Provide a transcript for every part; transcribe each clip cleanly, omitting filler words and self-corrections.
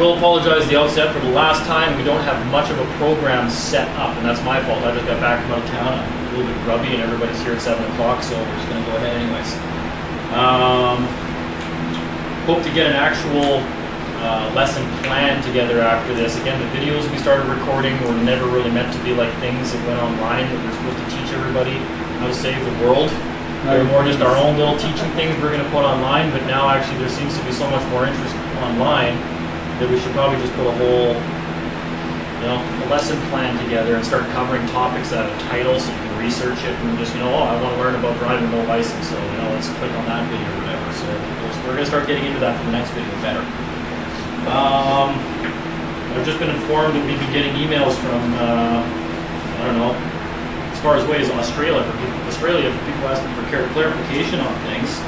will apologize at the outset for the last time. We don't have much of a program set up, and that's my fault. I just got back from out of town. I'm a little bit grubby, and everybody's here at 7 o'clock, so we're just going to go ahead anyways. Hope to get an actual lesson plan together after this. Again, the videos we started recording were never really meant to be like things that went online that we're supposed to teach everybody how to save the world. They're more just our own little teaching things we're going to put online, but now actually there seems to be so much more interest online that we should probably just put a whole, a lesson plan together and start covering topics that have a title so you can research it and just, oh, I want to learn about driving no license, so, let's click on that video or whatever. So we're going to start getting into that for the next video better. I've just been informed that we've been getting emails from, I don't know, as far as ways Australia for people asking for clarification on things.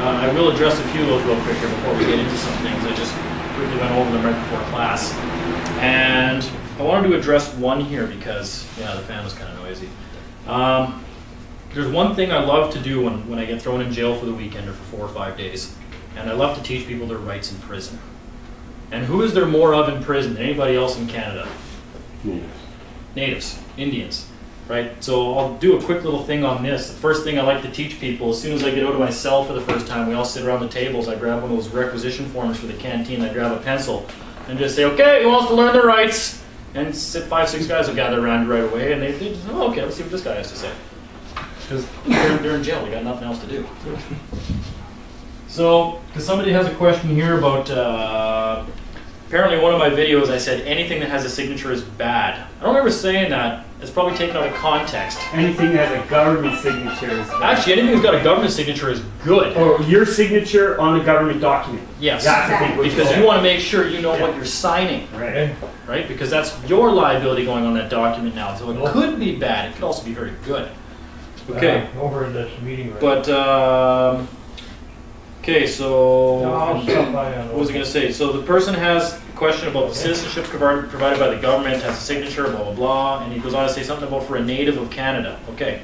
I will address a few of those real quick here before we get into some things. I just quickly went over them right before class. And I wanted to address one here because, the fan was kind of noisy. There's one thing I love to do when I get thrown in jail for the weekend or for 4 or 5 days, and I love to teach people their rights in prison. And who is there more of in prison than anybody else in Canada? Natives, Indians, right? So I'll do a quick little thing on this. The first thing I like to teach people, as soon as I get out of my cell for the first time, we all sit around the tables, I grab one of those requisition forms for the canteen, I grab a pencil, and just say, okay, who wants to learn their rights? And 5, 6 guys will gather around right away, and they just, oh, okay, let's see what this guy has to say. Because they're in jail, they got nothing else to do. So, because somebody has a question here about, apparently in one of my videos I said anything that has a signature is bad. I don't remember saying that. It's probably taken out of context. Anything that has a government signature is bad. Actually, anything that's got a government signature is good. Or your signature on a government document. Yes. That's the thing. Because you want to make sure you know what you're signing. Right. Right? Because that's your liability going on that document now. So it could be bad. It could also be very good. Okay. Over in this meeting right But, okay, so what was I going to say? So the person has a question about the citizenship provided by the government, has a signature, blah, blah, blah, and he goes on to say something about for a native of Canada. Okay.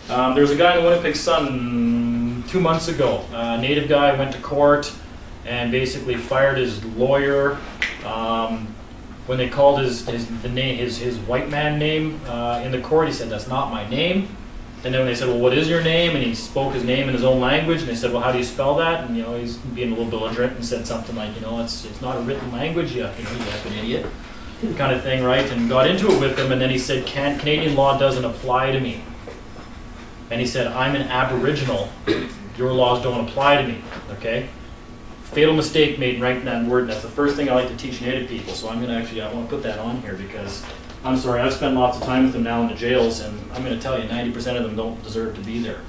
There's a guy in the Winnipeg Sun 2 months ago. A native guy went to court and basically fired his lawyer when they called his white man name in the court. He said, that's not my name. And then when they said, well, what is your name? And he spoke his name in his own language. And they said, well, how do you spell that? And, he's being a little belligerent and said something like, it's not a written language. You have an idiot kind of thing, right? And got into it with him. And then he said, Canadian law doesn't apply to me. And he said, I'm an Aboriginal. Your laws don't apply to me, okay? Fatal mistake made right in that word. And that's the first thing I like to teach Native people. So I'm going to I want to put that on here because I'm sorry, I've spent lots of time with them now in the jails, and I'm going to tell you, 90% of them don't deserve to be there.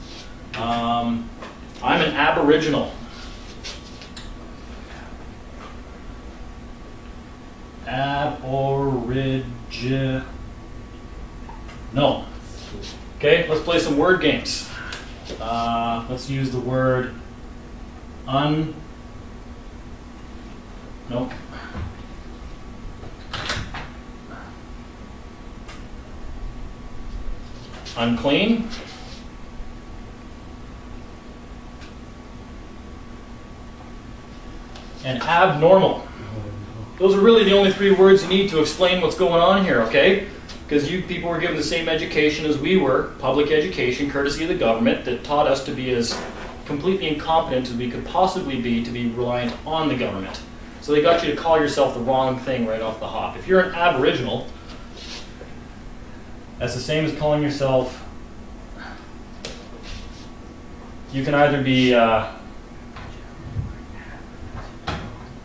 I'm an Aboriginal. No. Okay, let's play some word games. Let's use the word nope. Unclean. And abnormal. Those are really the only 3 words you need to explain what's going on here, okay? Because you people were given the same education as we were, public education, courtesy of the government, that taught us to be as completely incompetent as we could possibly be to be reliant on the government. So they got you to call yourself the wrong thing right off the hop. If you're an Aboriginal, that's the same as calling yourself, you can either be,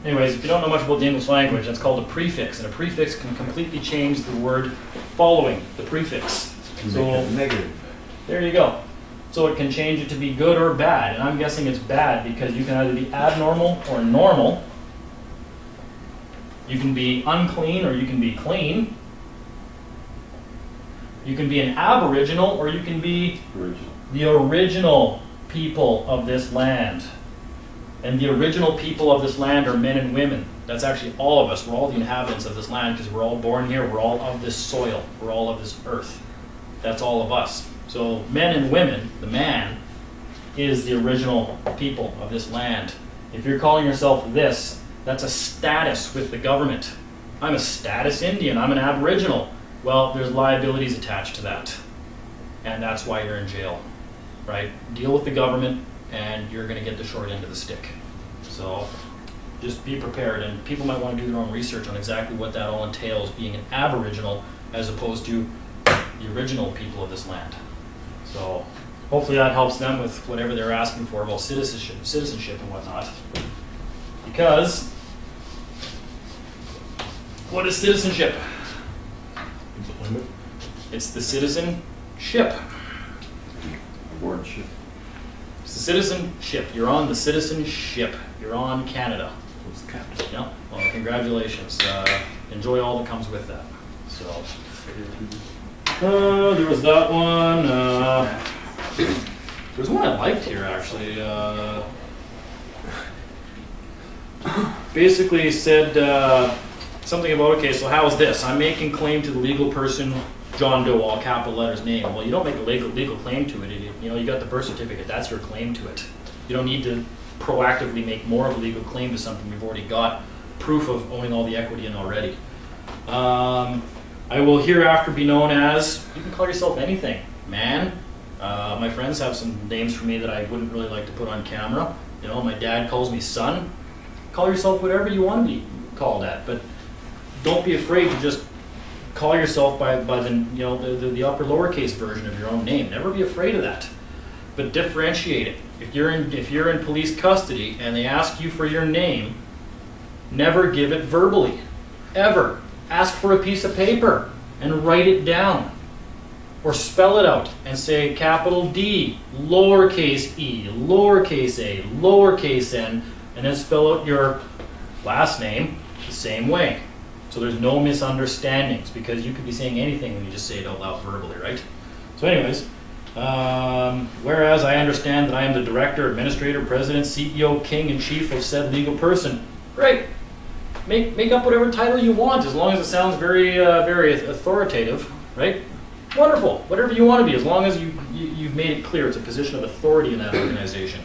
anyways, if you don't know much about the English language, that's called a prefix, and a prefix can completely change the word following the prefix. So, negative. There you go. So it can change it to be good or bad, and I'm guessing it's bad because you can either be abnormal or normal. You can be unclean or you can be clean. You can be an Aboriginal or you can be the original people of this land. And the original people of this land are men and women. That's actually all of us. We're all the inhabitants of this land because we're all born here. We're all of this soil. We're all of this earth. That's all of us. So men and women, the man, is the original people of this land. If you're calling yourself this, That's a status with the government. I'm a status Indian, I'm an Aboriginal. Well, there's liabilities attached to that. And that's why you're in jail, right? Deal with the government and you're gonna get the short end of the stick. So just be prepared, and people might want to do their own research on exactly what that all entails, being an Aboriginal as opposed to the original people of this land. So hopefully that helps them with whatever they're asking for about citizenship and whatnot. Because what is citizenship? Employment. It's the citizenship. Wardship. It's the citizenship. You're on the citizenship. You're on Canada. What's the capital? Yeah. Well, congratulations. Enjoy all that comes with that. So, there was that one. There's one I liked here actually. Basically said something about, okay, so how is this? I'm making claim to the legal person John Doe, all capital letters, name. Well, you don't make a legal claim to it. You know, you got the birth certificate. That's your claim to it. You don't need to proactively make more of a legal claim to something you've already got proof of owning all the equity in already. I will hereafter be known as, you can call yourself anything, man. My friends have some names for me that I wouldn't really like to put on camera. You know, my dad calls me son. Call yourself whatever you want to be called at, but don't be afraid to just call yourself by the, you know, the upper lowercase version of your own name. Never be afraid of that, but differentiate it. If you're in police custody and they ask you for your name, never give it verbally, ever. Ask for a piece of paper and write it down, or spell it out and say capital D, lowercase e, lowercase a, lowercase n, and then spell out your last name the same way. So there's no misunderstandings, because you could be saying anything when you just say it out loud verbally, right? So anyways, whereas I understand that I am the director, administrator, president, CEO, king, and chief of said legal person. Great. Make up whatever title you want, as long as it sounds very authoritative, right? Wonderful. Whatever you want to be, as long as you've made it clear it's a position of authority in that organization.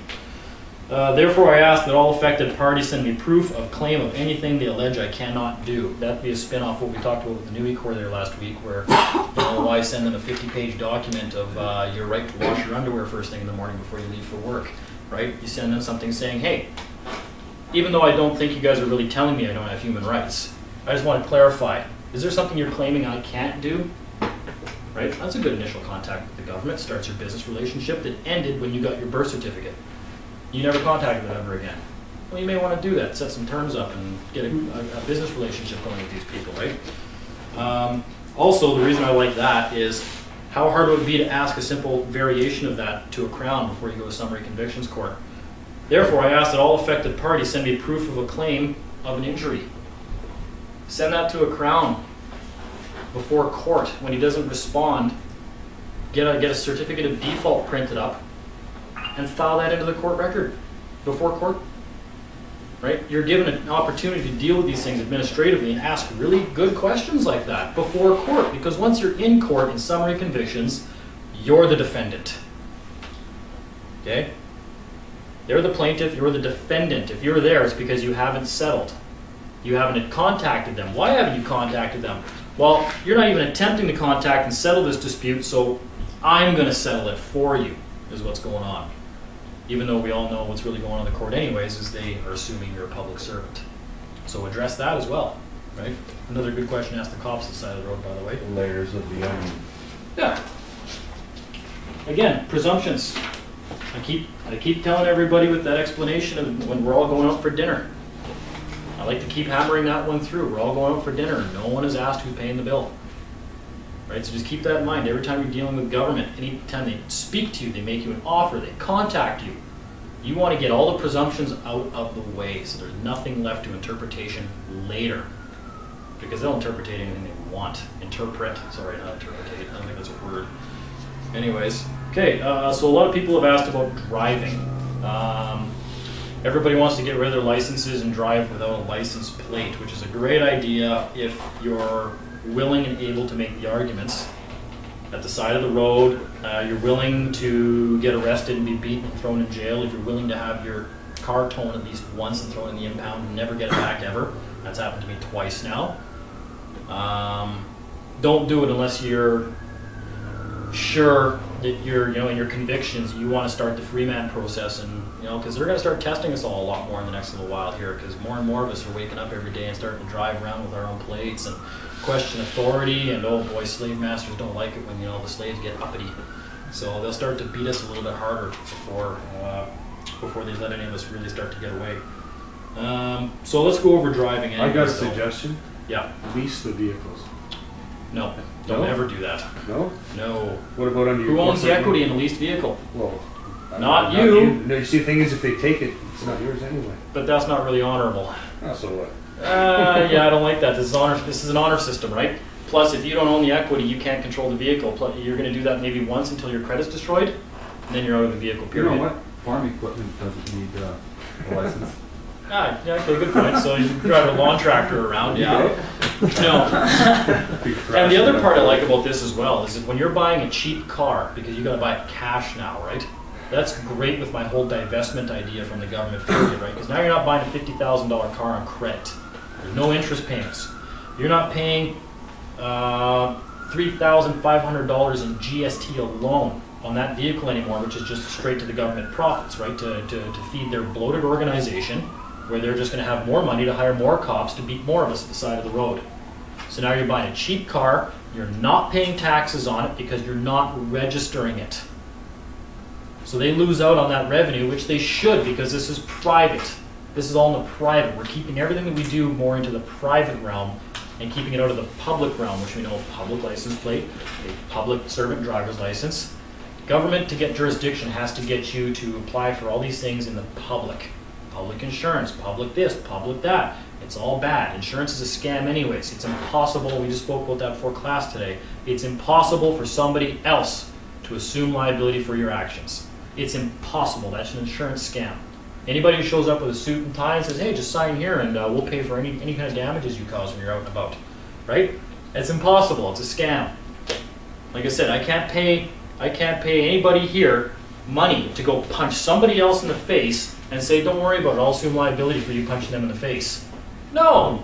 Therefore, I ask that all affected parties send me proof of claim of anything they allege I cannot do. That'd be a spin-off what we talked about with the new Ecor there last week, where, you know, why send them a 50-page document of your right to wash your underwear first thing in the morning before you leave for work, right? You send them something saying, hey, even though I don't think you guys are really telling me I don't have human rights, I just want to clarify, is there something you're claiming I can't do? Right? That's a good initial contact with the government. Starts your business relationship that ended when you got your birth certificate. You never contacted them ever again. Well, you may want to do that, set some terms up and get a business relationship going with these people, right? Also, the reason I like that is how hard it would be to ask a simple variation of that to a Crown before you go to summary convictions court. Therefore, I ask that all affected parties send me proof of a claim of an injury. Send that to a Crown before court. When he doesn't respond, get a certificate of default printed up and file that into the court record before court. Right? You're given an opportunity to deal with these things administratively and ask really good questions like that before court, because once you're in court in summary convictions, you're the defendant. Okay? They're the plaintiff, you're the defendant. If you're there, it's because you haven't settled. You haven't contacted them. Why haven't you contacted them? Well, you're not even attempting to contact and settle this dispute, so I'm going to settle it for you, is what's going on. Even though we all know what's really going on in the court anyways, is they are assuming you're a public servant. So address that as well, right? Another good question to ask the cops on the side of the road, by the way. Layers of the onion. Yeah. Again, presumptions. I keep telling everybody with that explanation of when we're all going out for dinner. I like to keep hammering that one through. We're all going out for dinner and no one is asked who's paying the bill. Right? So just keep that in mind. Every time you're dealing with government, any time they speak to you, they make you an offer, they contact you, you want to get all the presumptions out of the way so there's nothing left to interpretation later. Because they'll interpret anything they want. Interpret. Sorry, not interpretate. I don't think that's a word. Anyways. Okay, so a lot of people have asked about driving. Everybody wants to get rid of their licenses and drive without a license plate, which is a great idea if you're willing and able to make the arguments at the side of the road. You're willing to get arrested and be beaten and thrown in jail. If you're willing to have your car towed at least once and thrown in the impound and never get it back ever. That's happened to me twice now. Don't do it unless you're sure that you're, in your convictions, you want to start the free man process, and because they're going to start testing us all a lot more in the next little while here, because more and more of us are waking up every day and starting to drive around with our own plates and question authority, and oh boy, slave masters don't like it when the slaves get uppity, so they'll start to beat us a little bit harder before they let any of us really start to get away. So let's go over driving. I got a suggestion. Yeah. Lease the vehicles. No, don't ever do that. No? No. What about under your Who owns the corporate equity name? in a leased vehicle? Well, Not you. No, you see, the thing is, if they take it, it's not yours anyway. But that's not really honorable. Oh, so what? Yeah, I don't like that. This is an honor system, right? Plus, if you don't own the equity, you can't control the vehicle. Plus, you're going to do that maybe once until your credit's destroyed, and then you're out of the vehicle, period. You know what? Farm equipment doesn't need a license. Ah, yeah, okay, good point. So you drive a lawn tractor around, yeah. No. And the other part I like about this as well is that when you're buying a cheap car, because you got to buy it cash now, right? That's great with my whole divestment idea from the government period, right? Because now you're not buying a $50,000 car on credit. There's no interest payments. You're not paying $3,500 in GST alone on that vehicle anymore, which is just straight to the government profits, right? To feed their bloated organization, where they're just going to have more money to hire more cops to beat more of us at the side of the road. So now you're buying a cheap car, you're not paying taxes on it because you're not registering it. So they lose out on that revenue, which they should, because this is private. This is all in the private. We're keeping everything that we do more into the private realm and keeping it out of the public realm, which we know a public license plate, a public servant driver's license. Government, to get jurisdiction, has to get you to apply for all these things in the public. Public insurance, public this, public that. It's all bad. Insurance is a scam anyways. It's impossible, we just spoke about that before class today, it's impossible for somebody else to assume liability for your actions. It's impossible. That's an insurance scam. Anybody who shows up with a suit and tie and says, hey, just sign here and we'll pay for any kind of damages you cause when you're out and about, right? It's impossible. It's a scam. Like I said, I can't pay anybody here money to go punch somebody else in the face and say, don't worry about it, I'll assume liability for you punching them in the face. No,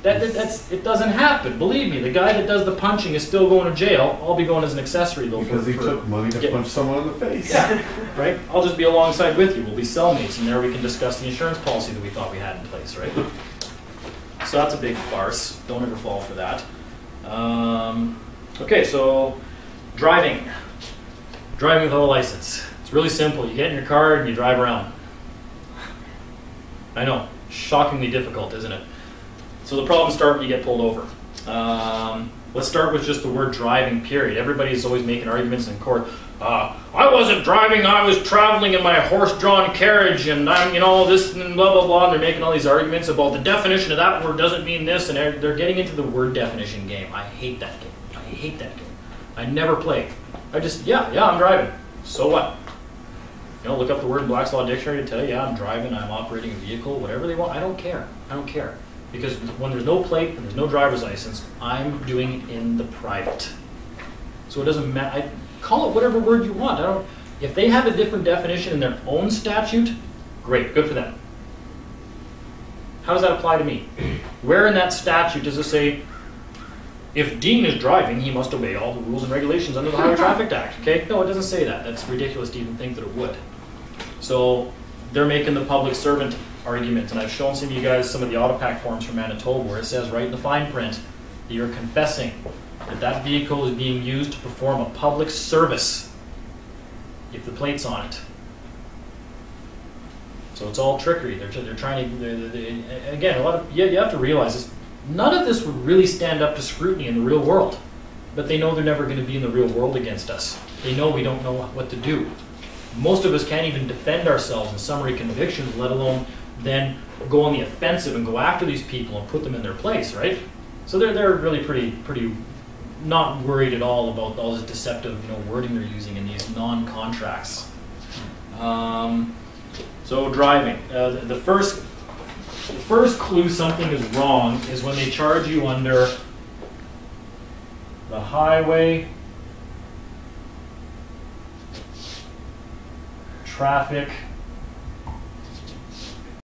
it doesn't happen. Believe me, the guy that does the punching is still going to jail. I'll be going as an accessory though. Because he took money to punch someone in the face. Yeah, right? I'll just be alongside with you. We'll be cellmates, and there we can discuss the insurance policy that we thought we had in place, right? So that's a big farce. Don't ever fall for that. Okay, so driving. Driving without a license. It's really simple. You get in your car and you drive around. I know, shockingly difficult, isn't it? So the problems start when you get pulled over. Let's start with just the word driving, period. Everybody's always making arguments in court. I wasn't driving, I was traveling in my horse-drawn carriage, and I'm, this and blah, blah, blah. And they're making all these arguments about the definition of that word doesn't mean this, and they're getting into the word definition game. I hate that game. I hate that game. I never play. I just, yeah, I'm driving. So what? Look up the word in Black's Law Dictionary to tell you, yeah, I'm driving, I'm operating a vehicle, whatever they want. I don't care. I don't care. Because when there's no plate and there's no driver's license, I'm doing it in the private. So it doesn't matter. Call it whatever word you want. If they have a different definition in their own statute, great, good for them. How does that apply to me? Where in that statute does it say, if Dean is driving, he must obey all the rules and regulations under the Highway Traffic Act? Okay? No, it doesn't say that. That's ridiculous to even think that it would. So they're making the public servant argument, and I've shown some of you guys some of the Autopack forms from Manitoba where it says right in the fine print that you're confessing that that vehicle is being used to perform a public service if the plate's on it. So it's all trickery. They're trying to, again, you have to realize this. None of this would really stand up to scrutiny in the real world, but they know they're never going to be in the real world against us. They know we don't know what to do. Most of us can't even defend ourselves in summary convictions, let alone then go on the offensive and go after these people and put them in their place, right? So they're really pretty not worried at all about all this deceptive wording they're using in these non-contracts. So driving, the first clue something is wrong is when they charge you under the Highway Traffic